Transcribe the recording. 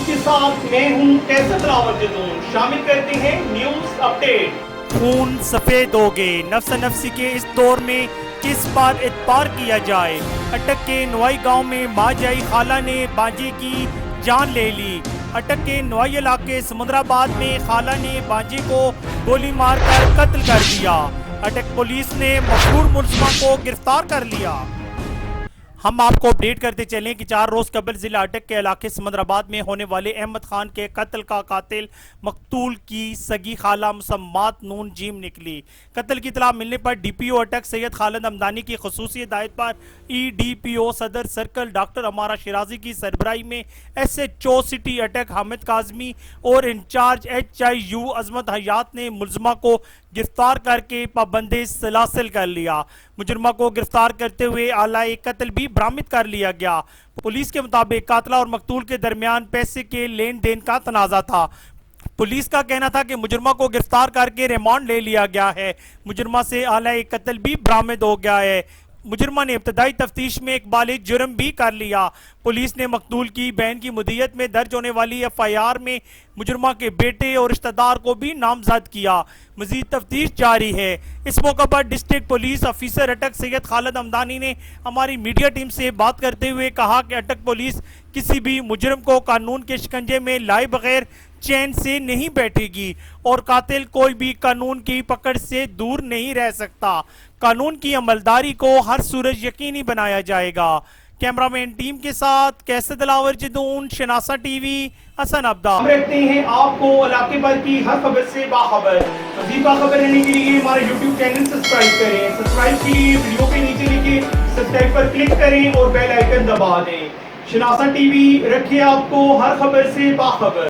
News के साथ मैं हूं कैसर लावरजदून। शामिल करते हैं न्यूज अपडेट। खून सफेद हो गए। नफ्स नफ्सी के इस दौर में किस बार इतबार किया जाए। अटक के नवाई गांव में माजाई खाला ने बांजे की जान ले ली। अटक के नवाई इलाके समुद्राबाद में खाला ने बांजे को गोली मारकर कत्ल कर दिया। अटक पुलिस ने मशहूर मुलजमा को गिरफ्तार कर लिया। हम आपको अपडेट करते चलें कि 4 रोज कबल जिला अटक के इलाके समंदराबाद में होने वाले अहमद खान के कत्ल का कातिल मकतूल की सगी खाला मुसम्मात नून जीम निकली। कत्ल की इतला मिलने पर डीपीओ अटक सैयद खालिद हमदानी की खसूसी हिदायत पर ईडीपीओ सदर सर्कल डॉक्टर अमारा शिराजी की सरबराही में एसएचओ सिटी अटक हामिद काजमी और इंचार्ज HIU अजमत हयात ने मुलजमा को गिरफ्तार करके पाबंदी सलासिल कर लिया। मुजरमा को गिरफ्तार करते हुए आला-ए कत्ल भी बरामद कर लिया गया। पुलिस के मुताबिक कातला और मकतूल के दरमियान पैसे के लेन देन का तनाजा था। पुलिस का कहना था कि मुजरमा को गिरफ्तार करके रिमांड ले लिया गया है। मुजरमा से आला-ए कत्ल भी बरामद हो गया है। मुजरमा ने इब्तदाई तफ्तीश में एक बालिग जुर्म भी कर लिया। पुलिस ने मकतूल की बहन की मुद्दत में दर्ज होने वाली FIR में मुजरमा के बेटे और रिश्तेदार को भी नामजद किया। मजीद तफ्तीश जारी है। इस मौका पर डिस्ट्रिक्ट पुलिस ऑफिसर अटक सैयद खालिद हमदानी ने हमारी मीडिया टीम से बात करते हुए कहा कि अटक पुलिस किसी भी मुजरिम को कानून के शिकंजे में लाए बगैर चैन से नहीं बैठेगी और कातिल कोई भी कानून की पकड़ से दूर नहीं रह सकता। कानून की अमलदारी को हर सूरत यकीनी बनाया जाएगा। कैमरामैन टीम के साथ कैसर लावरजदून, शनासा टीवी, हसन अब्दा। हम रखते हैं आपको इलाके भर की हर खबर से बाखबर। मज़ीद बाखबर रहने के लिए हमारे YouTube चैनल सब्सक्राइब करें। सब्सक्राइब के लिए वीडियो के नीचे लिखे सब्सक्राइब पर क्लिक करें और बेल आइकन दबा दें। शनासा टीवी रखे आपको हर खबर से बाखबर।